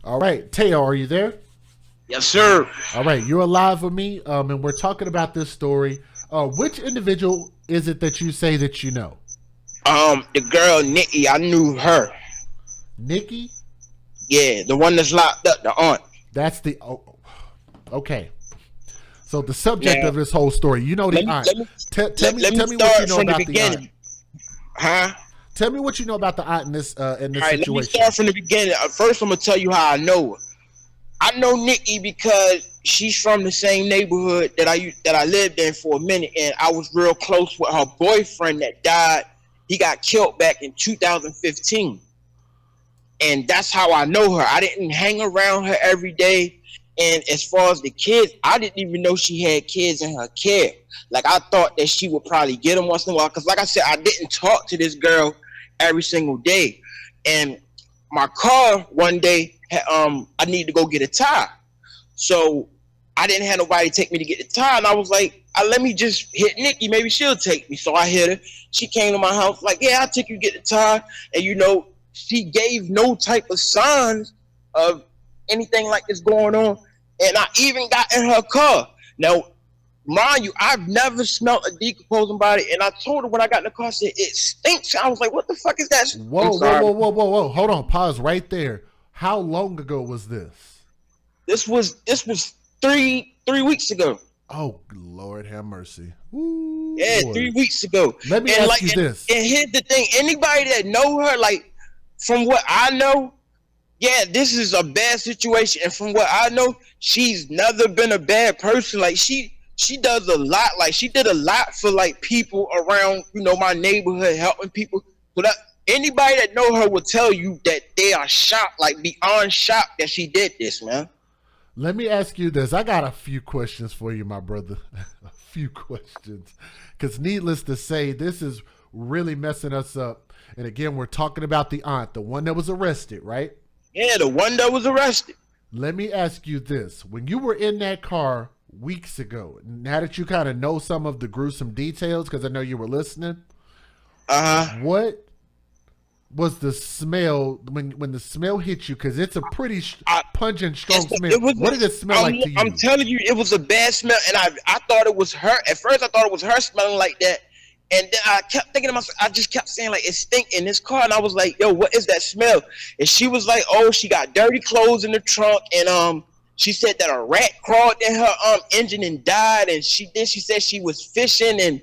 All right, Teo, are you there? Yes, sir. All right, you're alive with me, and we're talking about this story. Which individual is it that you say that you know? The girl Nikki, I knew her. Nikki? Yeah, the one that's locked up, the aunt. That's the. Oh, okay. So the subject Now, of this whole story, you know the let me aunt. let me Tell let me me what you start know from the about the aunt. beginning, huh? Tell me what you know about the aunt in All this right, let me situation. start from the beginning. First, I'm gonna tell you how I know her. I know Nikki because she's from the same neighborhood that I lived in for a minute, and I was real close with her boyfriend that died. He got killed back in 2015, and that's how I know her. I didn't hang around her every day, and as far as the kids, I didn't even know she had kids in her care. Like I thought that she would probably get them once in a while, because like I said, I didn't talk to this girl every single day, and my car one day, I need to go get a tire. So I didn't have nobody take me to get the tire, and I was like, let me just hit Nikki. Maybe she'll take me. So I hit her. She came to my house, like, yeah, I'll take you to get the tire. And she gave no type of signs of anything like this going on. And I even got in her car. Now, mind you, I've never smelled a decomposing body. And I told her when I got in the car, I said, it stinks. I was like, what the fuck is that? I'm Whoa, whoa, sorry. whoa, whoa, whoa, whoa! Hold on, pause right there. How long ago was this? This was three weeks ago. Oh, Lord have mercy. Ooh, Yeah, three Lord. weeks ago. Let me And ask like, you this. and here's the thing: anybody that know her, like, from what I know, yeah, this is a bad situation. And from what I know, she's never been a bad person. Like she does a lot. Like she did a lot for like people around, my neighborhood, helping people. So that anybody that know her will tell you that they are shocked, like beyond shocked that she did this, man. Let me ask you this. I got a few questions for you, my brother. A few questions. Because needless to say, this is really messing us up. And again, we're talking about the aunt, the one that was arrested, right? Yeah, the one that was arrested. Let me ask you this. When you were in that car weeks ago, now that you kind of know some of the gruesome details, because I know you were listening, Uh huh. what was the smell when the smell hit you? Because it's a pretty pungent, strong smell. It was. What did it smell I'm, like to I'm you? telling you, it was a bad smell, and I thought it was her. At first, I thought it was her smelling like that, and then I kept thinking to myself. I just kept saying like it stink in this car, and I was like, "Yo, what is that smell?" And she was like, "Oh, she got dirty clothes in the trunk, and she said that a rat crawled in her engine and died, and she said she was fishing and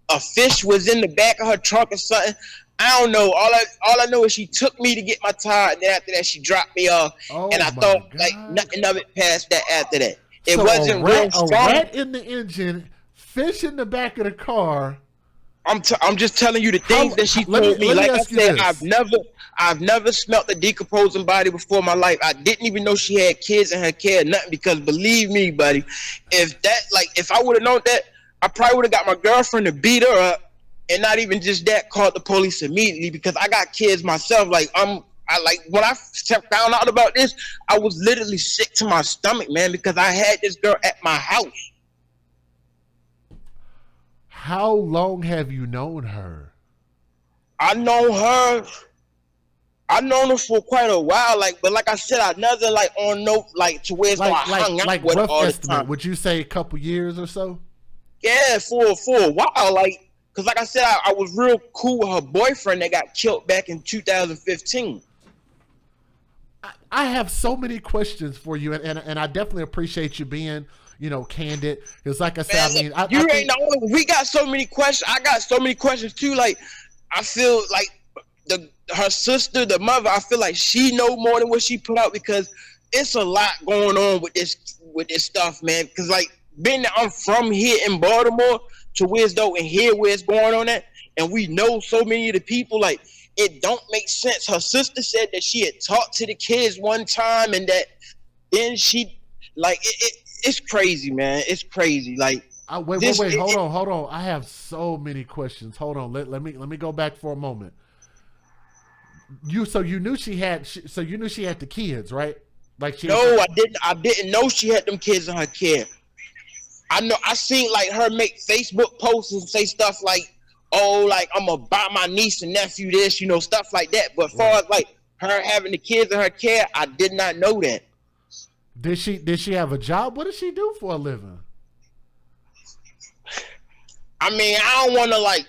a fish was in the back of her trunk or something." I don't know. All I know is she took me to get my tire, and then after that she dropped me off. And Oh I my thought like god! nothing of it past that after that. It So wasn't real a strong. rat in the engine, fish in the back of the car. I'm just telling you the things that she Let me told me. Like I ask you said, I've this. never I've never smelt a decomposing body before in my life. I didn't even know she had kids in her care, nothing, because believe me, buddy, if I would have known that, I probably would have got my girlfriend to beat her up, and not even just that, called the police immediately, because I got kids myself. I like when I found out about this, I was literally sick to my stomach, man, because I had this girl at my house. How long have you known her? I know her I've known her for quite a while, but like I said, I never like on no like to where it's I hung out with her Rough all the estimate. time. Would you say a couple years or so? Yeah, for a while, because like I said, I was real cool with her boyfriend that got killed back in 2015. I have so many questions for you, and I definitely appreciate you being, candid. Because, like I said, Man, I look, mean, I you ain't think the only. We got so many questions. I got so many questions too. Like, I feel like her sister, the mother. I feel like she know more than what she put out, because it's a lot going on with this stuff, man. Because like being that I'm from here in Baltimore to where it's though and here where it's going on at, and we know so many of the people, like it don't make sense. Her sister said that she had talked to the kids one time, and that then she like it's crazy, man. It's crazy. Like wait, this. wait. Hold on. I have so many questions. Hold on. Let me go back for a moment. You knew you knew she had the kids, right? Like she No, had the. I didn't. I didn't know she had them kids in her care. I know. I seen like her make Facebook posts and say stuff like, "Oh, like I'm gonna buy my niece and nephew this," stuff like that. But far Right. as like her having the kids in her care, I did not know that. Did she have a job? What does she do for a living? I mean, I don't want to like.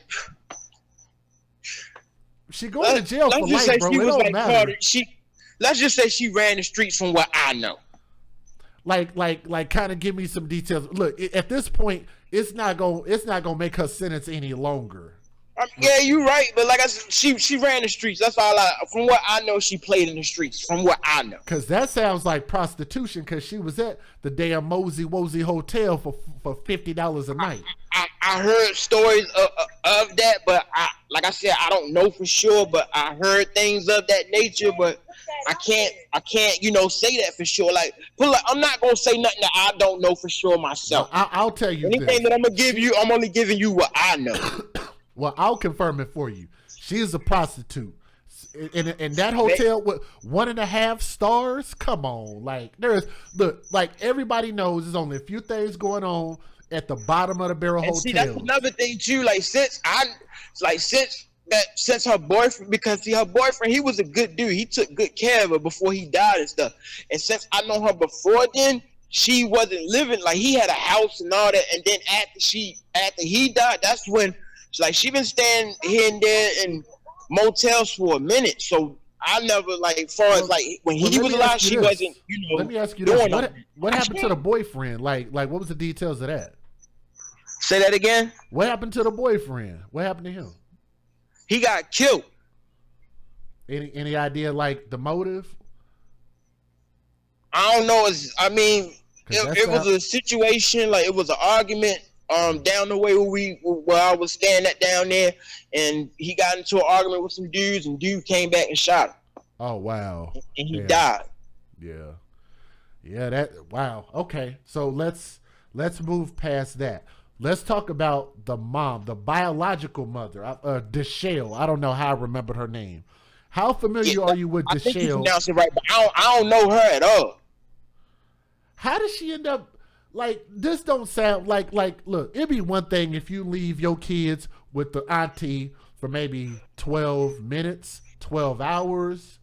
She going to jail for just life, say bro. she It was don't like matter. let's just say she ran the streets from what I know. Like, kind of give me some details. Look, at this point, it's not gonna make her sentence any longer. Yeah, you're right, but like I said, she ran the streets. That's all from what I know, she played in the streets. From what I know, because that sounds like prostitution. Because she was at the damn Mosey Wozy Hotel for $50 a night. I heard stories of that, but like I said, I don't know for sure. But I heard things of that nature, but I can't say that for sure. Like I'm not gonna say nothing that I don't know for sure myself. I'll tell you anything that I'm gonna give you. I'm only giving you what I know. Well, I'll confirm it for you. She is a prostitute. In that hotel with 1.5 stars, come on. Like like everybody knows there's only a few things going on at the bottom of the barrel hotel. See, that's another thing too. Like since her boyfriend, because see, her boyfriend, he was a good dude. He took good care of her before he died and stuff. And since I know her before then, she wasn't living, like he had a house and all that. And then after he died, that's when she been staying here and there in motels for a minute. So I never, like, far as like when he was alive, she wasn't, Let me ask you this: what happened to the boyfriend? Like what was the details of that? Say that again. What happened to the boyfriend? What happened to him? He got killed. Any idea, like, the motive? I don't know. It was a situation, like it was an argument down the way where I was staying at down there, and he got into an argument with some dudes, and dude came back and shot him. Oh wow! And he died. Yeah. Wow. Okay, so let's move past that. Let's talk about the mom, the biological mother, Deshelle. I don't know how I remembered her name. How familiar are you with Deshelle? I think you pronounced it right, but I don't know her at all. How does she end up? Like, this don't sound like look, it'd be one thing if you leave your kids with the auntie for maybe 12 minutes, 12 hours,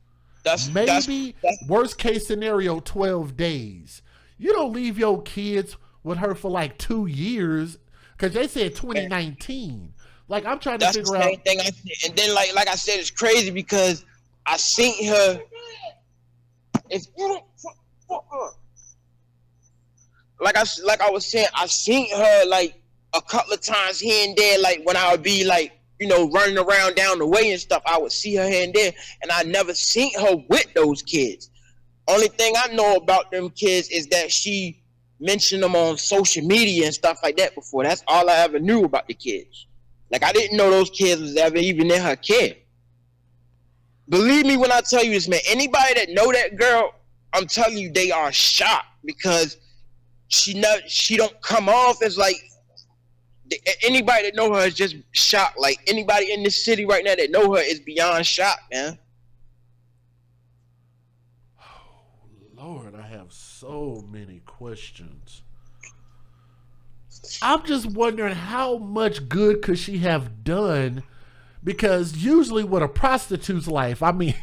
maybe worst case scenario 12 days. You don't leave your kids with her for like 2 years, because they said 2019. Like, I'm trying to figure out. Thing I said. And then like I said, it's crazy because I seen her. If you don't fuck up. Like I was saying, I seen her like a couple of times here and there. Like when I would be like, running around down the way and stuff, I would see her here and there, and I never seen her with those kids. Only thing I know about them kids is that she mentioned them on social media and stuff like that before. That's all I ever knew about the kids. Like, I didn't know those kids was ever even in her care. Believe me when I tell you this, man. Anybody that know that girl, I'm telling you, they are shocked, because she don't come off as like, anybody that know her is just shocked. Like, anybody in this city right now that know her is beyond shocked, man. Oh, Lord, I have so many questions. I'm just wondering how much good could she have done, because usually with a prostitute's life, I mean,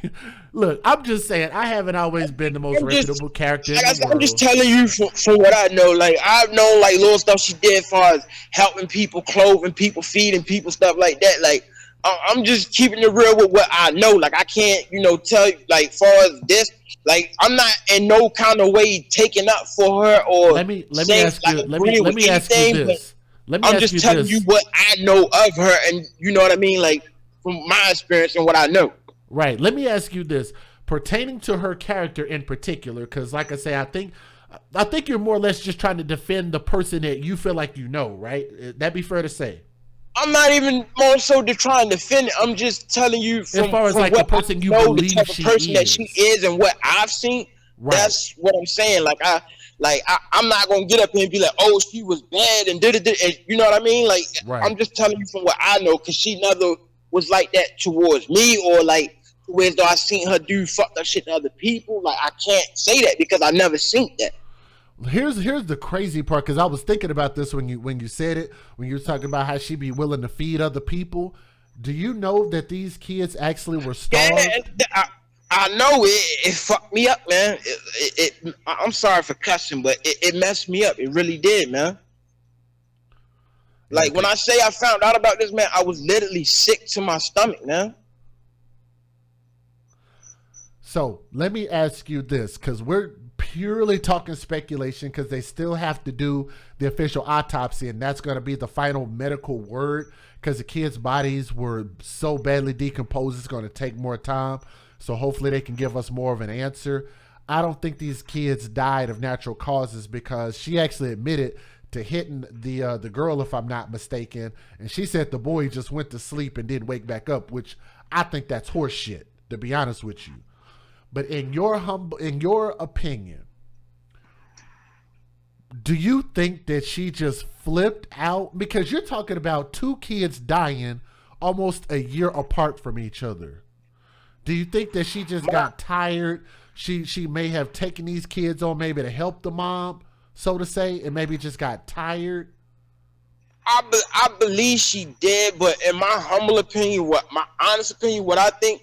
look, I'm just saying, I haven't always been the most reputable character in the world. I'm just telling you from what I know. Like, I've known like little stuff she did as far as helping people, clothing people, feeding people, stuff like that. Like, I'm just keeping it real with what I know. Like, I can't, tell you, like, far as this, like, I'm not in no kind of way taking up for her or let me ask you this. I'm just telling you what I know of her, and you know what I mean, like, from my experience and what I know. Right. Let me ask you this, pertaining to her character in particular, because like I say, I think you're more or less just trying to defend the person that you feel like you know, right? That'd be fair to say. I'm not even more so to try and defend it. I'm just telling you from, as far as like the person you believe she is. That she is and what I've seen. Right. That's what I'm saying. I'm not gonna get up here and be like, oh, she was bad and did it, and you know what I mean? Like, right. I'm just telling you from what I know, because she never was like that towards me, or like whereas though I seen her do fucked up shit to other people. Like, I can't say that because I never seen that. Here's the crazy part, because I was thinking about this when you said it, when you were talking about how she be willing to feed other people. Do you know that these kids actually were starved? Yeah, I know it fucked me up, man. I'm sorry for cussing, but it messed me up. It really did, man. Yeah, Like when I say I found out about this, man, I was literally sick to my stomach, man. so let me ask you this, because we're purely talking speculation, because they still have to do the official autopsy, and that's going to be the final medical word. Because the kids' bodies were so badly decomposed, it's going to take more time. So hopefully they can give us more of an answer. I don't think these kids died of natural causes, because she actually admitted to hitting the girl, if I'm not mistaken, and she said the boy just went to sleep and didn't wake back up, which I think that's horse shit, to be honest with you. But in your opinion, do you think that she just flipped out? Because you're talking about two kids dying almost a year apart from each other. Do you think that she just got tired? She may have taken these kids on maybe to help the mom, so to say, and maybe just got tired. I believe she did, but in my humble opinion, my honest opinion, what I think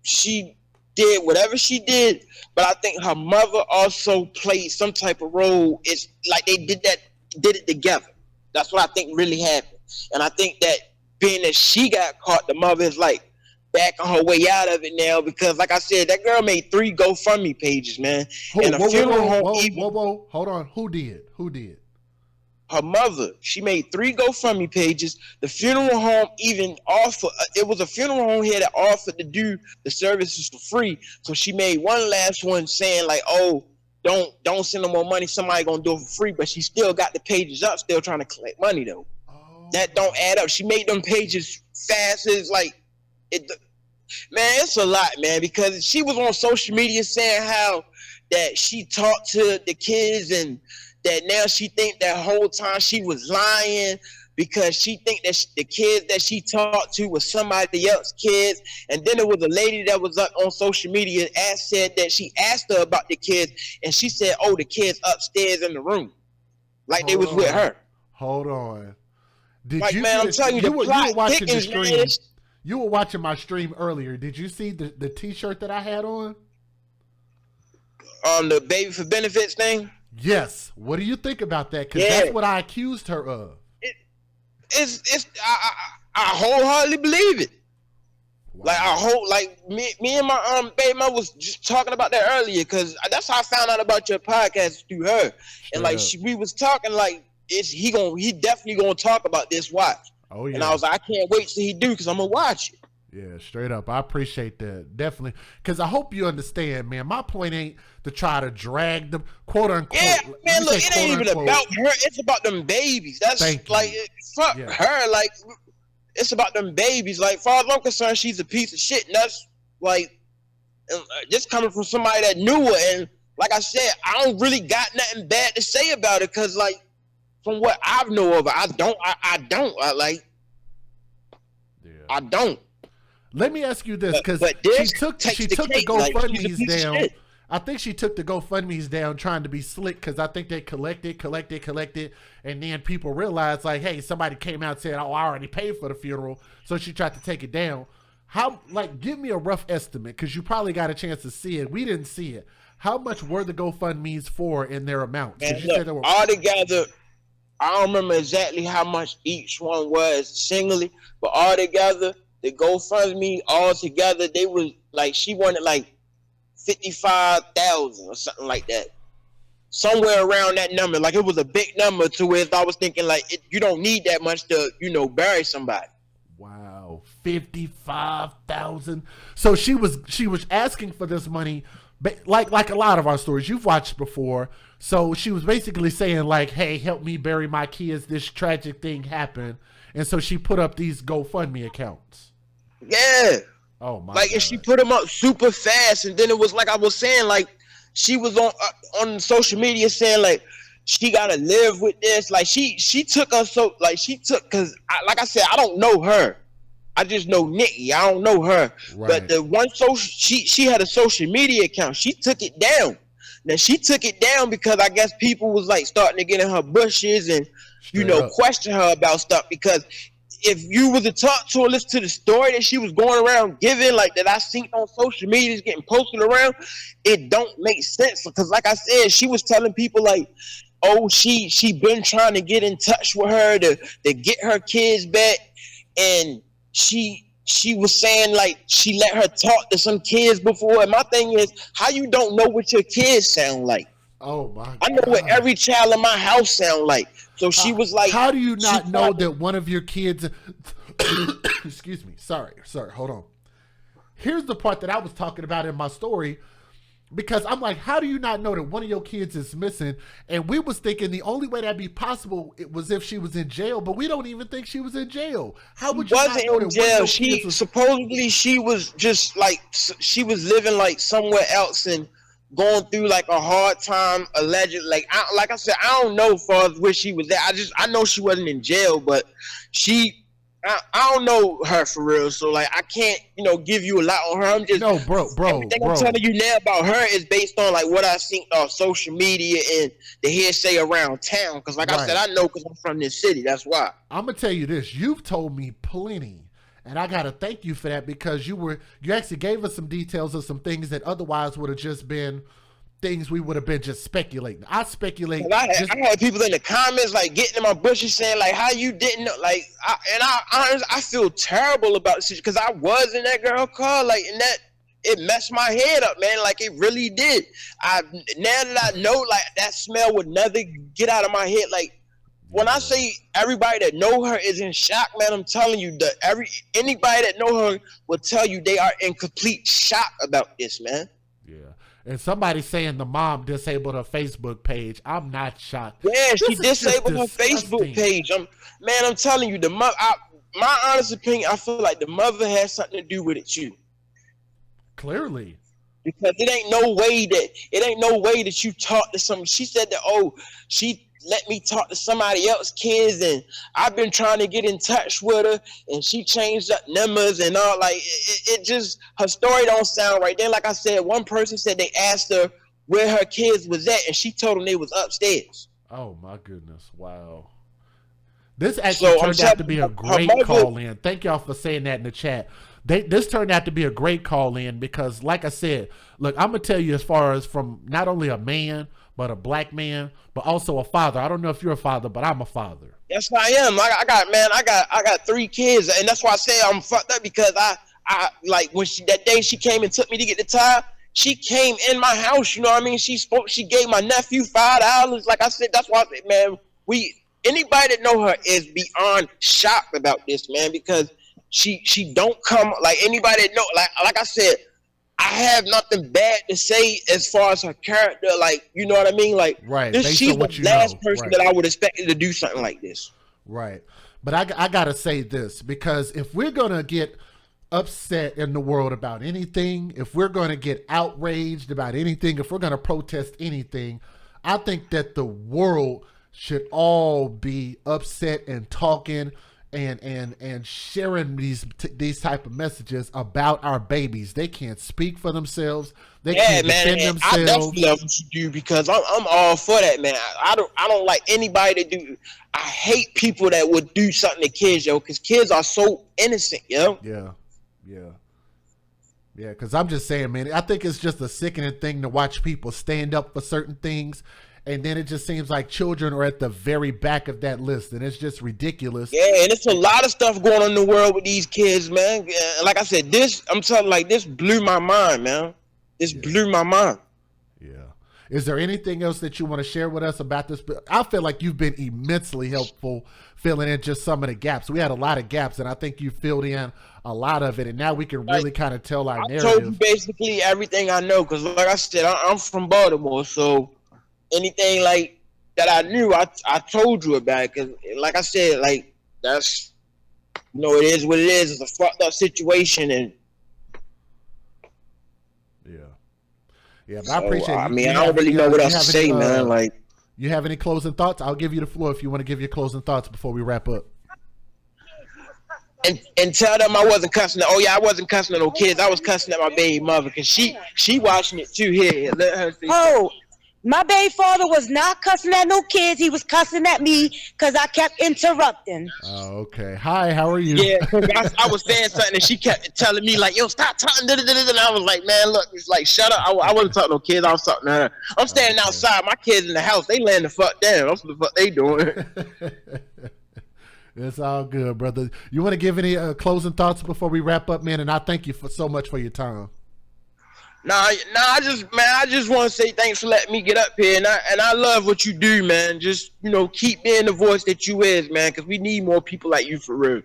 she did whatever she did, but I think her mother also played some type of role. It's like they did it together. That's what I think really happened, and I think that being that she got caught, the mother is like back on her way out of it now, because like I said, that girl made 3 GoFundMe pages, man, and a funeral home. Whoa, hold on. Who did? Her mother, she made 3 GoFundMe pages. The funeral home even offered, it was a funeral home here that offered to do the services for free. So she made one last one saying like, oh, don't send no more money. Somebody gonna do it for free. But she still got the pages up, still trying to collect money though. Oh. That don't add up. She made them pages fast as like, man, it's a lot, man, because she was on social media saying how that she talked to the kids, and that now she think that whole time she was lying, because she think that the kids that she talked to was somebody else's kids. And then there was a lady that was up on social media said that she asked her about the kids, and she said, oh, the kids upstairs in the room, like they was with her. Hold on. Did like, you man, I'm telling you, you were watching the stream. Man, you were watching my stream earlier. Did you see the t-shirt that I had on? On the baby for benefits thing? Yes. What do you think about that? Because that's what I accused her of. I wholeheartedly believe it. Wow. Like me and my baby mother was just talking about that earlier, because that's how I found out about your podcast through her. And like we was talking like he definitely gonna talk about this. Watch. Oh yeah. And I was like, I can't wait till he do, because I'm gonna watch it. Yeah, straight up. I appreciate that. Definitely. Because I hope you understand, man. My point ain't to try to drag them, quote unquote. Yeah, man, look, it ain't even about her. It's about them babies. That's like, fuck her. Like, it's about them babies. Like, far as I'm concerned, she's a piece of shit. And that's, like, just coming from somebody that knew her. And like I said, I don't really got nothing bad to say about it, because, like, from what I know of her, I don't. Let me ask you this, because she took the GoFundMe's down. Shit. I think she took the GoFundMe's down trying to be slick, because I think they collected, and then people realized like, hey, somebody came out and said, oh, I already paid for the funeral, so she tried to take it down. How, like, give me a rough estimate, because you probably got a chance to see it. We didn't see it. How much were the GoFundMe's for in their amounts? Man, look, all together, I don't remember exactly how much each one was singly, but all together, the GoFundMe all together, they was like, she wanted like 55,000 or something like that, somewhere around that number. Like, it was a big number to where I was thinking like, you don't need that much to, bury somebody. Wow, 55,000. So she was asking for this money, like a lot of our stories you've watched before. So she was basically saying like, hey, help me bury my kids. This tragic thing happened. And so she put up these GoFundMe accounts. Yeah. Oh my! Like, God. And she put them up super fast, and then it was like I was saying, like, she was on social media saying like she gotta live with this. Like she took us because like I said, I don't know her. I just know Nikki. I don't know her. Right. But the one she had a social media account. She took it down. Now she took it down because I guess people was like starting to get in her bushes and question her about stuff, because if you was to talk to her, listen to the story that she was going around giving, like that I seen on social media is getting posted around, it don't make sense. Because like I said, she was telling people like, oh, she been trying to get in touch with her to get her kids back, and she was saying like she let her talk to some kids before. And my thing is, how you don't know what your kids sound like? Oh my God. I know what every child in my house sound like. So she was like, how do you not know that one of your kids excuse me, sorry, hold on. Here's the part that I was talking about in my story, because I'm like, how do you not know that one of your kids is missing? And we was thinking the only way that'd be possible it was if she was in jail, but we don't even think she was in jail. How would you not know that jail? She supposedly she was just like, she was living like somewhere else and going through like a hard time, alleged. Like I said, I don't know far as where she was at. I know she wasn't in jail, but I don't know her for real. So like I can't give you a lot on her. I'm just everything I'm telling you now about her is based on like what I seen on social media and the hearsay around town. Because like I said, I know because I'm from this city. That's why. I'm gonna tell you this. You've told me plenty. And I gotta thank you for that, because you actually gave us some details of some things that otherwise would have just been things we would have been just speculating. I speculate. I had people in the comments like getting in my bushes saying like, how you didn't know? Like, I feel terrible about this because I was in that girl car, like, and that it messed my head up, man. Like it really did. Now that I know, like that smell would never get out of my head. Like, when I say everybody that know her is in shock, man, I'm telling you that anybody that know her will tell you they are in complete shock about this, man. Yeah. And somebody saying the mom disabled her Facebook page. I'm not shocked. Yeah, she disabled her Facebook page. I'm telling you, the mother. My honest opinion, I feel like the mother has something to do with it too. Clearly. Because it ain't no way that you talk to some. She said that she let me talk to somebody else's kids, and I've been trying to get in touch with her, and she changed up numbers and all. Like it just, her story don't sound right. Then, like I said, one person said they asked her where her kids was at, and she told them they was upstairs. Oh my goodness! Wow. This actually turned out to be a great call in. Thank y'all for saying that in the chat. This turned out to be a great call in because, like I said, look, I'm gonna tell you, as far as from not only a man but a black man, but also a father. I don't know if you're a father, but I'm a father. Yes, I am. I got 3 kids, and that's why I say I'm fucked up, because I like when that day she came and took me to get the tire. She came in my house. You know what I mean? She gave my nephew $5. Like I said, that's why I said, man, anybody that know her is beyond shocked about this, man, because she don't come like anybody that know. Like I said, I have nothing bad to say as far as her character, like, you know what I mean? Like, right. She's the last person that I would expect to do something like this. Right. But I got to say this, because if we're going to get upset in the world about anything, if we're going to get outraged about anything, if we're going to protest anything, I think that the world should all be upset and talking and sharing these type of messages about our babies. They can't speak for themselves. They can't defend themselves. I definitely love what you do, because I'm all for that, man. I don't like anybody to do. I hate people that would do something to kids, yo, because kids are so innocent, yo. Yeah. Because I'm just saying, man, I think it's just a sickening thing to watch people stand up for certain things. And then it just seems like children are at the very back of that list, and it's just ridiculous. Yeah, and it's a lot of stuff going on in the world with these kids, man. Like I said, this blew my mind, man. This blew my mind. Yeah. Is there anything else that you want to share with us about this? I feel like you've been immensely helpful filling in just some of the gaps. We had a lot of gaps, and I think you filled in a lot of it, and now we can really kind of tell our narrative. I told you basically everything I know, because like I said, I'm from Baltimore, so anything like that I knew, I told you about it, because like I said, like, that's, it is what it is. It's a fucked up situation, and yeah, but I appreciate it. I mean, I don't really know what else to say, man. Like, you have any closing thoughts? I'll give you the floor if you want to give your closing thoughts before we wrap up. And tell them I wasn't cussing. Oh yeah, I wasn't cussing at no kids. I was cussing at my baby mother, because she watching it too. Here, let her see. Oh, My baby father was not cussing at no kids. He was cussing at me because I kept interrupting. Oh, okay. Hi, how are you? Yeah, because I was saying something and she kept telling me like, "Yo, stop talking." And I was like, "Man, look, it's like shut up." I wasn't talking to no kids. I was talking to her. I'm standing outside. My kids in the house. They laying the fuck down. That's what the fuck they doing. It's all good, brother. You want to give any closing thoughts before we wrap up, man? And I thank you so much for your time. I just want to say thanks for letting me get up here, and I love what you do, man. Just keep being the voice that you is, man, because we need more people like you for real.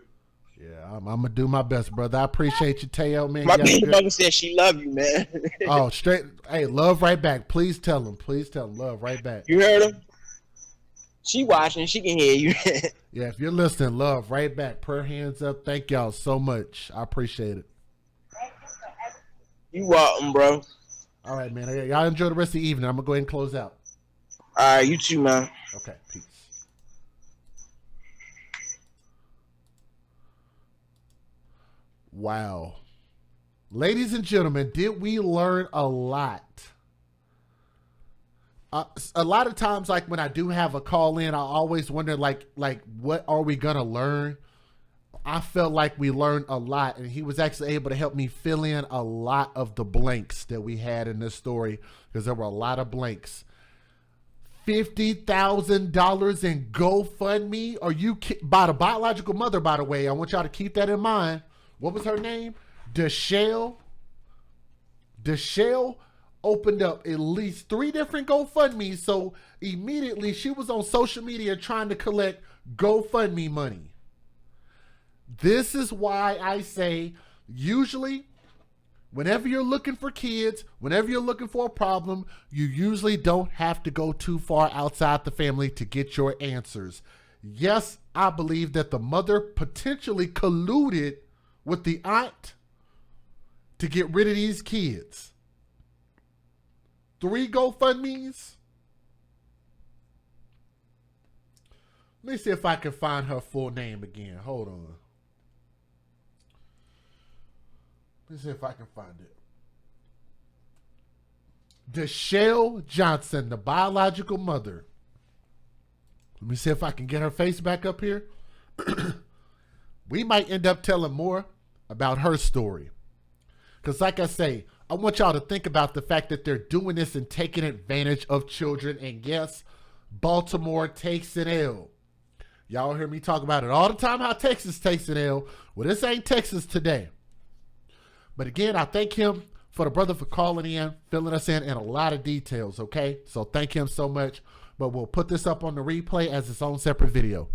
Yeah, I'm gonna do my best, brother. I appreciate you, Teo, man. My baby mother said she love you, man. Oh, straight. Hey, love right back. Please tell him. Please tell him. Love right back. You heard her? She watching. She can hear you. Yeah, if you're listening, love right back. Prayer hands up. Thank y'all so much. I appreciate it. You welcome, bro. All right, man. Y'all enjoy the rest of the evening. I'm gonna go ahead and close out. All right, you too, man. Okay, peace. Wow. Ladies and gentlemen, did we learn a lot? A lot of times, like when I do have a call in, I always wonder, like what are we gonna learn? I felt like we learned a lot, and he was actually able to help me fill in a lot of the blanks that we had in this story, because there were a lot of blanks. $50,000 in GoFundMe? Are you by the biological mother, by the way? I want y'all to keep that in mind. What was her name? Deshelle. Deshelle opened up at least 3 different GoFundMes, so immediately she was on social media trying to collect GoFundMe money. This is why I say, usually, whenever you're looking for kids, whenever you're looking for a problem, you usually don't have to go too far outside the family to get your answers. Yes, I believe that the mother potentially colluded with the aunt to get rid of these kids. 3 GoFundMes. Let me see if I can find her full name again. Hold on. Let me see if I can find it. Deshelle Johnson, the biological mother. Let me see if I can get her face back up here. We might end up telling more about her story. Because like I say, I want y'all to think about the fact that they're doing this and taking advantage of children. And yes, Baltimore takes an L. Y'all hear me talk about it all the time, how Texas takes an L. Well, this ain't Texas today. But again, I thank him for the brother for calling in, filling us in a lot of details, okay? So thank him so much. But we'll put this up on the replay as its own separate video.